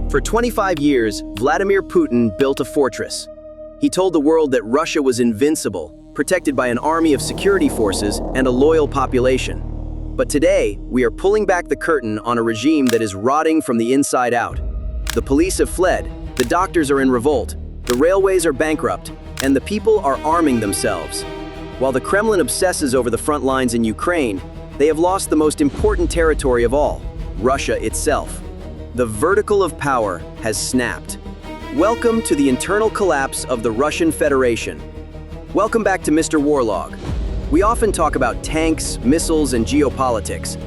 For 25 years, Vladimir Putin built a fortress. He told the world that Russia was invincible, protected by an army of security forces and a loyal population. But today, we are pulling back the curtain on a regime that is rotting from the inside out. The police have fled, the doctors are in revolt, the railways are bankrupt, and the people are arming themselves. While the Kremlin obsesses over the front lines in Ukraine, they have lost the most important territory of all, Russia itself. The vertical of power has snapped. Welcome to the internal collapse of the Russian Federation. Welcome back to Mr. Warlog. We often talk about tanks, missiles, and geopolitics,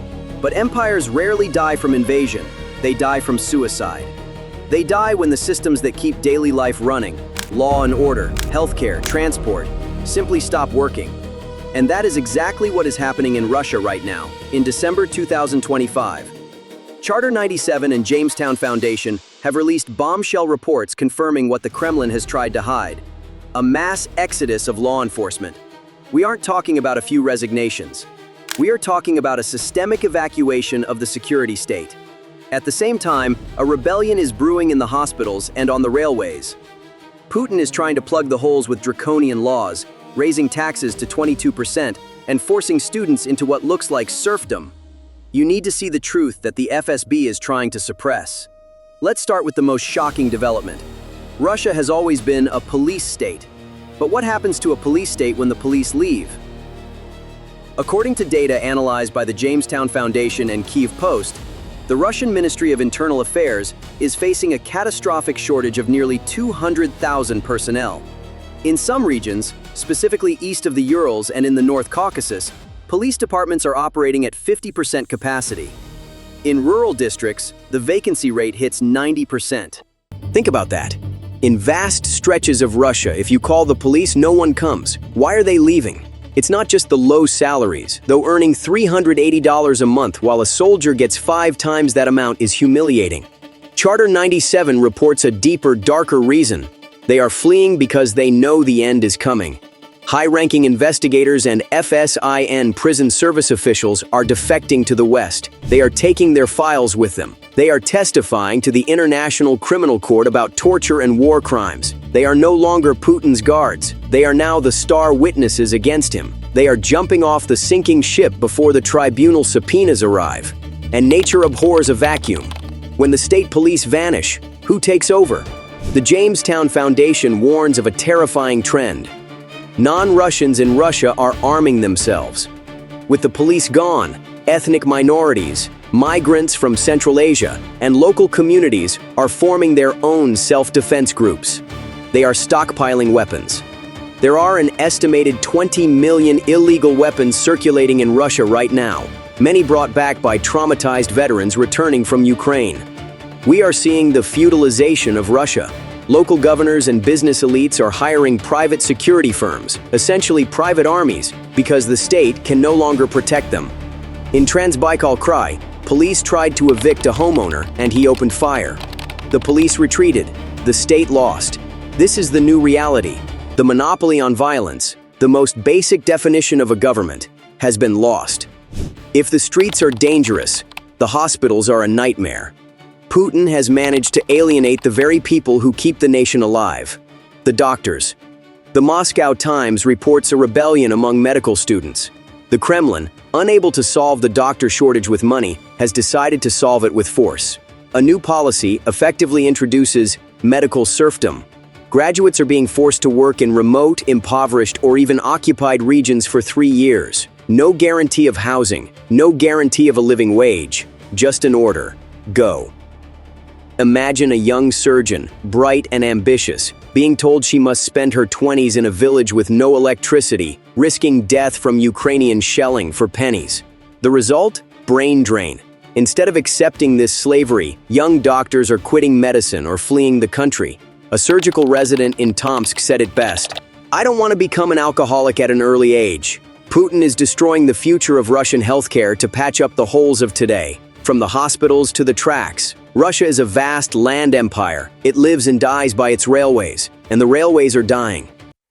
but empires rarely die from invasion. They die from suicide. They die when the systems that keep daily life running, law and order, healthcare, transport, simply stop working. And that is exactly what is happening in Russia right now, in December 2025. Charter 97 and Jamestown Foundation have released bombshell reports confirming what the Kremlin has tried to hide: a mass exodus of law enforcement. We aren't talking about a few resignations. We are talking about a systemic evacuation of the security state. At the same time, a rebellion is brewing in the hospitals and on the railways. Putin is trying to plug the holes with draconian laws, raising taxes to 22% and forcing students into what looks like serfdom. You need to see the truth that the FSB is trying to suppress. Let's start with the most shocking development. Russia has always been a police state. But what happens to a police state when the police leave? According to data analyzed by the Jamestown Foundation and Kyiv Post, the Russian Ministry of Internal Affairs is facing a catastrophic shortage of nearly 200,000 personnel. In some regions, specifically east of the Urals and in the North Caucasus, police departments are operating at 50% capacity. In rural districts, the vacancy rate hits 90%. Think about that. In vast stretches of Russia, if you call the police, no one comes. Why are they leaving? It's not just the low salaries, though earning $380 a month while a soldier gets 5 times that amount is humiliating. Charter 97 reports a deeper, darker reason. They are fleeing because they know the end is coming. High-ranking investigators and FSIN prison service officials are defecting to the West. They are taking their files with them. They are testifying to the International Criminal Court about torture and war crimes. They are no longer Putin's guards. They are now the star witnesses against him. They are jumping off the sinking ship before the tribunal subpoenas arrive. And nature abhors a vacuum. When the state police vanish, who takes over? The Jamestown Foundation warns of a terrifying trend. Non-Russians in Russia are arming themselves. With the police gone, ethnic minorities, migrants from Central Asia, and local communities are forming their own self-defense groups. They are stockpiling weapons. There are an estimated 20 million illegal weapons circulating in Russia right now, many brought back by traumatized veterans returning from Ukraine. We are seeing the feudalization of Russia. Local governors and business elites are hiring private security firms, essentially private armies, because the state can no longer protect them. In Trans-Baikal Krai, police tried to evict a homeowner and he opened fire. The police retreated. The state lost. This is the new reality. The monopoly on violence, the most basic definition of a government, has been lost. If the streets are dangerous, the hospitals are a nightmare. Putin has managed to alienate the very people who keep the nation alive, the doctors. The Moscow Times reports a rebellion among medical students. The Kremlin, unable to solve the doctor shortage with money, has decided to solve it with force. A new policy effectively introduces medical serfdom. Graduates are being forced to work in remote, impoverished, or even occupied regions for 3 years. No guarantee of housing, no guarantee of a living wage, just an order: go. Imagine a young surgeon, bright and ambitious, being told she must spend her 20s in a village with no electricity, risking death from Ukrainian shelling for pennies. The result? Brain drain. Instead of accepting this slavery, young doctors are quitting medicine or fleeing the country. A surgical resident in Tomsk said it best: "I don't want to become an alcoholic at an early age." Putin is destroying the future of Russian healthcare to patch up the holes of today. From the hospitals to the tracks, Russia is a vast land empire. It lives and dies by its railways, and the railways are dying.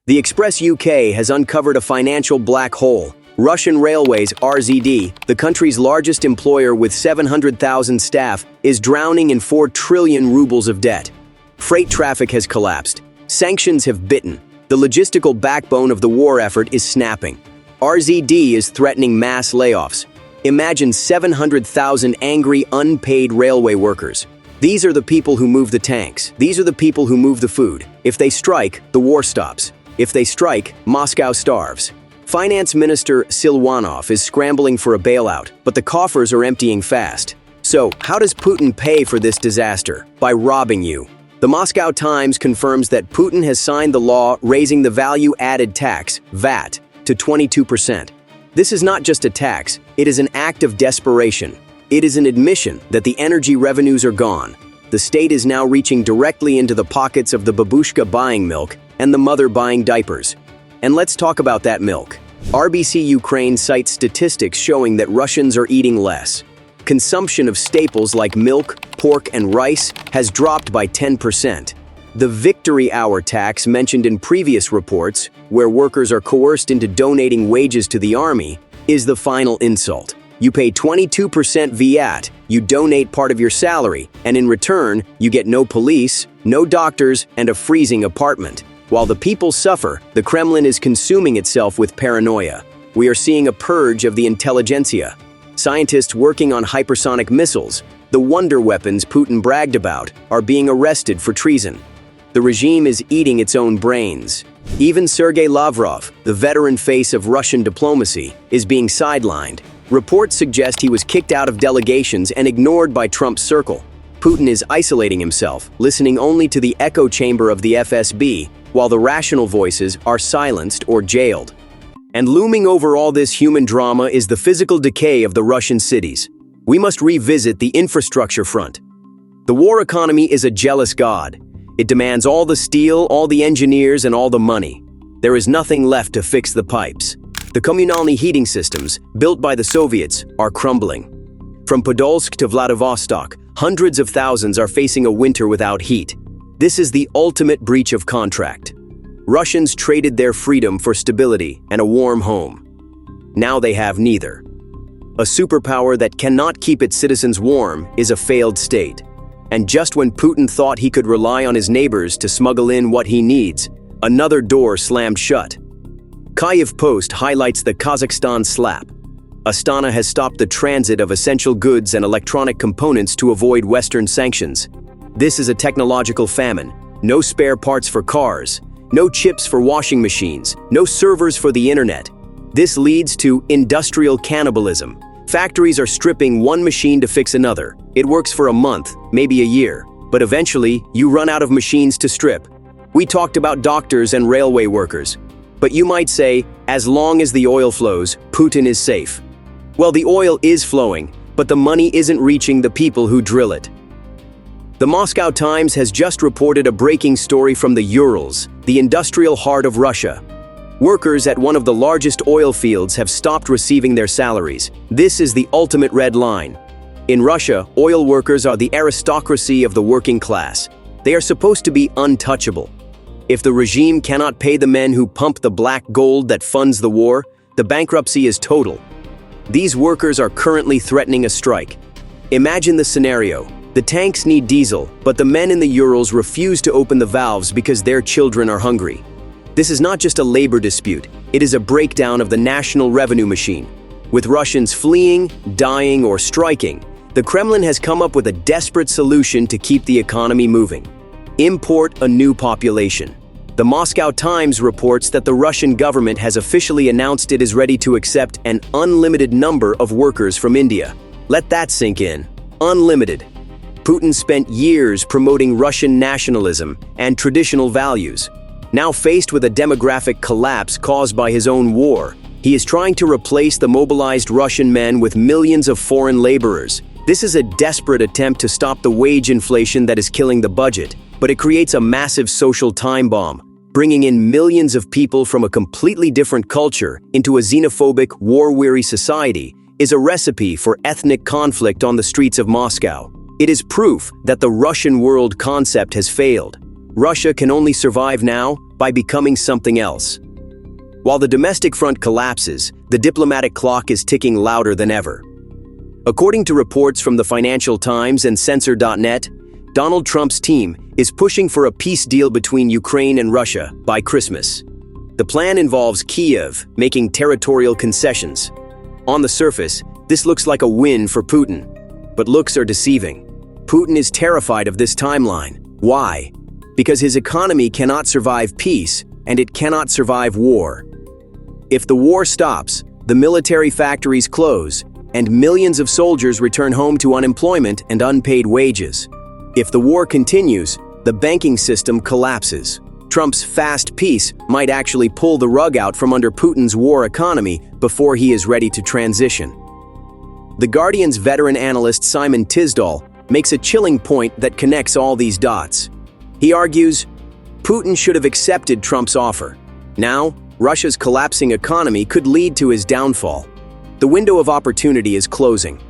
The Express UK has uncovered a financial black hole. Russian Railways, RZD, the country's largest employer with 700,000 staff, is drowning in 4 trillion rubles of debt. Freight traffic has collapsed. Sanctions have bitten. The logistical backbone of the war effort is snapping. RZD is threatening mass layoffs. Imagine 700,000 angry, unpaid railway workers. These are the people who move the tanks. These are the people who move the food. If they strike, the war stops. If they strike, Moscow starves. Finance Minister Silvanov is scrambling for a bailout, but the coffers are emptying fast. So, how does Putin pay for this disaster? By robbing you. The Moscow Times confirms that Putin has signed the law raising the value-added tax, VAT, to 22%. This is not just a tax, it is an act of desperation. It is an admission that the energy revenues are gone. The state is now reaching directly into the pockets of the babushka buying milk and the mother buying diapers. And let's talk about that milk. RBC Ukraine cites statistics showing that Russians are eating less. Consumption of staples like milk, pork, and rice has dropped by 10%. The victory hour tax mentioned in previous reports, where workers are coerced into donating wages to the army, is the final insult. You pay 22% VAT, you donate part of your salary, and in return, you get no police, no doctors, and a freezing apartment. While the people suffer, the Kremlin is consuming itself with paranoia. We are seeing a purge of the intelligentsia. Scientists working on hypersonic missiles, the wonder weapons Putin bragged about, are being arrested for treason. The regime is eating its own brains. Even Sergei Lavrov, the veteran face of Russian diplomacy, is being sidelined. Reports suggest he was kicked out of delegations and ignored by Trump's circle. Putin is isolating himself, listening only to the echo chamber of the FSB, while the rational voices are silenced or jailed. And looming over all this human drama is the physical decay of the Russian cities. We must revisit the infrastructure front. The war economy is a jealous god. It demands all the steel, all the engineers, and all the money. There is nothing left to fix the pipes. The Kommunalny heating systems, built by the Soviets, are crumbling. From Podolsk to Vladivostok, hundreds of thousands are facing a winter without heat. This is the ultimate breach of contract. Russians traded their freedom for stability and a warm home. Now they have neither. A superpower that cannot keep its citizens warm is a failed state. And just when Putin thought he could rely on his neighbors to smuggle in what he needs, another door slammed shut. Kyiv Post highlights the Kazakhstan slap. Astana has stopped the transit of essential goods and electronic components to avoid Western sanctions. This is a technological famine. No spare parts for cars, no chips for washing machines, no servers for the internet. This leads to industrial cannibalism. Factories are stripping one machine to fix another. It works for a month, maybe a year, but eventually you run out of machines to strip. We talked about doctors and railway workers. But you might say, as long as the oil flows, Putin is safe. Well, the oil is flowing, but the money isn't reaching the people who drill it. The Moscow Times has just reported a breaking story from the Urals, the industrial heart of Russia. Workers at one of the largest oil fields have stopped receiving their salaries. This is the ultimate red line. In Russia, oil workers are the aristocracy of the working class. They are supposed to be untouchable. If the regime cannot pay the men who pump the black gold that funds the war, the bankruptcy is total. These workers are currently threatening a strike. Imagine the scenario. The tanks need diesel, but the men in the Urals refuse to open the valves because their children are hungry. This is not just a labor dispute, it is a breakdown of the national revenue machine. With Russians fleeing, dying, or striking, the Kremlin has come up with a desperate solution to keep the economy moving. Import a new population. The Moscow Times reports that the Russian government has officially announced it is ready to accept an unlimited number of workers from India. Let that sink in. Unlimited. Putin spent years promoting Russian nationalism and traditional values. Now faced with a demographic collapse caused by his own war, he is trying to replace the mobilized Russian men with millions of foreign laborers. This is a desperate attempt to stop the wage inflation that is killing the budget, but it creates a massive social time bomb. Bringing in millions of people from a completely different culture into a xenophobic, war-weary society is a recipe for ethnic conflict on the streets of Moscow. It is proof that the Russian world concept has failed. Russia can only survive now by becoming something else. While the domestic front collapses, the diplomatic clock is ticking louder than ever. According to reports from the Financial Times and Censor.net, Donald Trump's team is pushing for a peace deal between Ukraine and Russia by Christmas. The plan involves Kyiv making territorial concessions. On the surface, this looks like a win for Putin, but looks are deceiving. Putin is terrified of this timeline. Why? Because his economy cannot survive peace, and it cannot survive war. If the war stops, the military factories close, and millions of soldiers return home to unemployment and unpaid wages. If the war continues, the banking system collapses. Trump's fast peace might actually pull the rug out from under Putin's war economy before he is ready to transition. The Guardian's veteran analyst Simon Tisdall makes a chilling point that connects all these dots. He argues, Putin should have accepted Trump's offer. Now, Russia's collapsing economy could lead to his downfall. The window of opportunity is closing.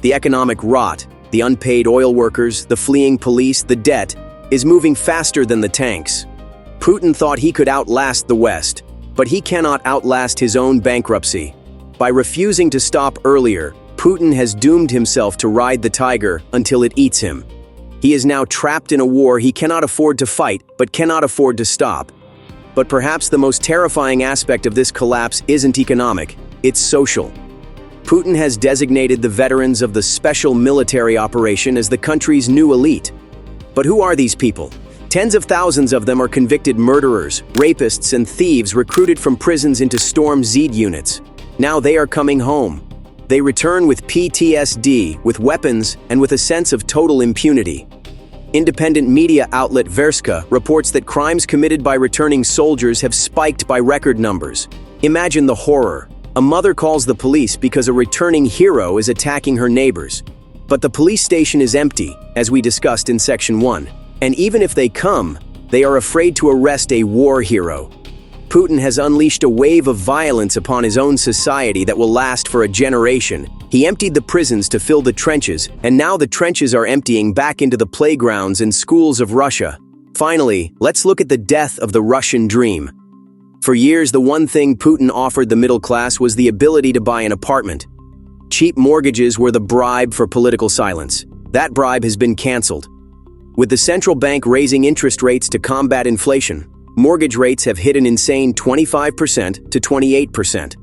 The economic rot, the unpaid oil workers, the fleeing police, the debt, is moving faster than the tanks. Putin thought he could outlast the West, but he cannot outlast his own bankruptcy. By refusing to stop earlier, Putin has doomed himself to ride the tiger until it eats him. He is now trapped in a war he cannot afford to fight, but cannot afford to stop. But perhaps the most terrifying aspect of this collapse isn't economic, it's social. Putin has designated the veterans of the special military operation as the country's new elite. But who are these people? Tens of thousands of them are convicted murderers, rapists, and thieves recruited from prisons into Storm Z units. Now they are coming home. They return with PTSD, with weapons, and with a sense of total impunity. Independent media outlet Verska reports that crimes committed by returning soldiers have spiked by record numbers. Imagine the horror. A mother calls the police because a returning hero is attacking her neighbors. But the police station is empty, as we discussed in Section 1. And even if they come, they are afraid to arrest a war hero. Putin has unleashed a wave of violence upon his own society that will last for a generation. He emptied the prisons to fill the trenches, and now the trenches are emptying back into the playgrounds and schools of Russia. Finally, let's look at the death of the Russian dream. For years, the one thing Putin offered the middle class was the ability to buy an apartment. Cheap mortgages were the bribe for political silence. That bribe has been canceled. With the central bank raising interest rates to combat inflation, mortgage rates have hit an insane 25% to 28%.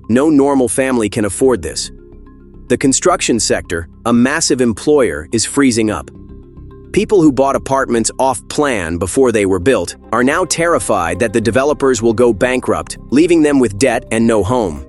No normal family can afford this. The construction sector, a massive employer, is freezing up. People who bought apartments off-plan before they were built are now terrified that the developers will go bankrupt, leaving them with debt and no home.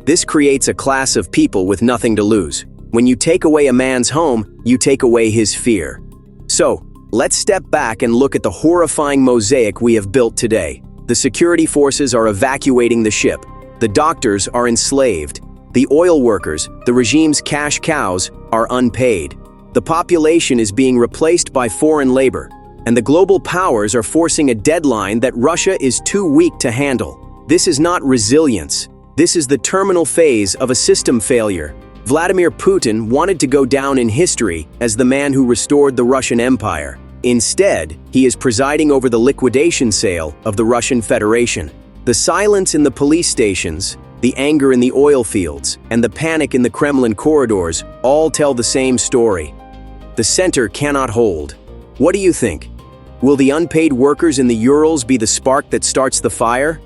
This creates a class of people with nothing to lose. When you take away a man's home, you take away his fear. So, let's step back and look at the horrifying mosaic we have built today. The security forces are evacuating the ship. The doctors are enslaved. The oil workers, the regime's cash cows, are unpaid. The population is being replaced by foreign labor, and the global powers are forcing a deadline that Russia is too weak to handle. This is not resilience. This is the terminal phase of a system failure. Vladimir Putin wanted to go down in history as the man who restored the Russian Empire. Instead, he is presiding over the liquidation sale of the Russian Federation. The silence in the police stations, the anger in the oil fields, and the panic in the Kremlin corridors all tell the same story. The center cannot hold. What do you think? Will the unpaid workers in the Urals be the spark that starts the fire?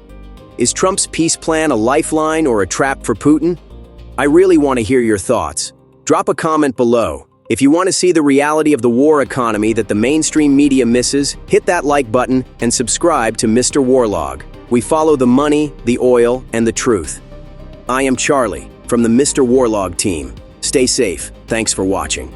Is Trump's peace plan a lifeline or a trap for Putin? I really want to hear your thoughts. Drop a comment below. If you want to see the reality of the war economy that the mainstream media misses, hit that like button and subscribe to Mr. Warlog. We follow the money, the oil, and the truth. I am Charlie from the Mr. Warlog team. Stay safe. Thanks for watching.